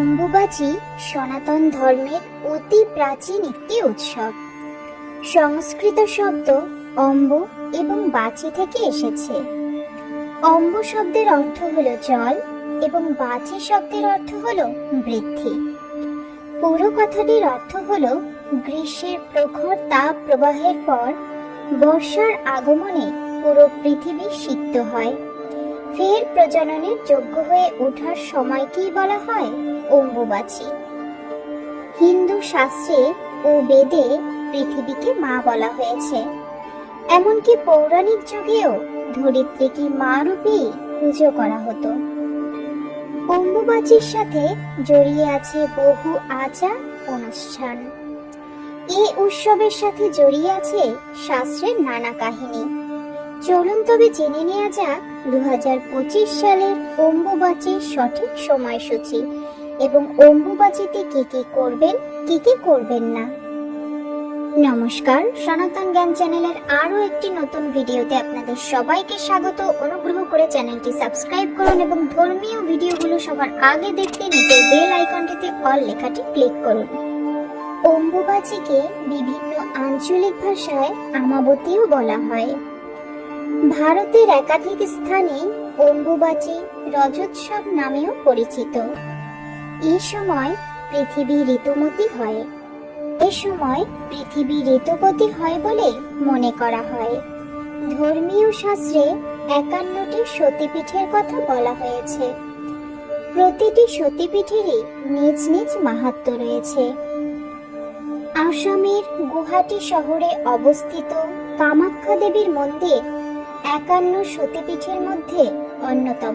অম্বুবাচী সনাতন ধর্মের অতি প্রাচীন একটি উৎসব। সংস্কৃত শব্দ অম্ব এবং বাচী থেকে এসেছে। অম্ব শব্দের অর্থ হলো জল এবং বাচী শব্দের অর্থ হলো বৃদ্ধি। পুরো কথাটির অর্থ হলো গ্রীষ্মের প্রখর তাপ প্রবাহের পর বর্ষার আগমনে পুরো পৃথিবী সিক্ত হয়। ফের প্রজননের যোগ্য হয়ে ওঠার সময়কেই বলা হয় অম্বুবাচী। হিন্দু শাস্ত্রে ও বেদে পৃথিবীকে মা বলা হয়েছে। এমনকি পৌরাণিক যুগেও ধরিত্রীকে মা রূপেই পুজো করা হতো। অম্বুবাচীর সাথে জড়িয়ে আছে বহু আচার অনুষ্ঠান। এই উৎসবের সাথে জড়িয়ে আছে শাস্ত্রের নানা কাহিনী। চলুন তবে জেনে নেওয়া যাক 2025 সালের অম্বুবাচীর সঠিক সময়সূচি এবং অম্বুবাচীতে কি কি করবেন কি কি করবেন না। নমস্কার, সনাতন জ্ঞান চ্যানেলের আরো একটি নতুন ভিডিওতে আপনাদের সবাইকে স্বাগত। অনুগ্রহ করে চ্যানেলটি সাবস্ক্রাইব করুন এবং ধর্মীয় ভিডিওগুলো সবার আগে দেখতে নিচের বেল আইকনটিতে অল লেখাটি ক্লিক করুন। অম্বুবাচীকে বিভিন্ন আঞ্চলিক ভাষায় আমাবতীও বলা হয়। ভারতের একাধিক স্থানে অম্বুবাচী রজোৎসব নামেও পরিচিত। এই সময় পৃথিবী ঋতুমতী হয়। এ সময় পৃথিবী ঋতুপতী হয় বলে মনে করা হয়। ধর্মীয় শাস্ত্রে 51টি সতীপীঠের কথা বলা হয়েছে। প্রতিটি সতীপীঠেরই নিজ নিজ মাহাত্ম্য রয়েছে। আসামের গুয়াহাটি শহরে অবস্থিত কামাখ্যা দেবীর মন্দির 51 সতীপীঠের মধ্যে অন্যতম।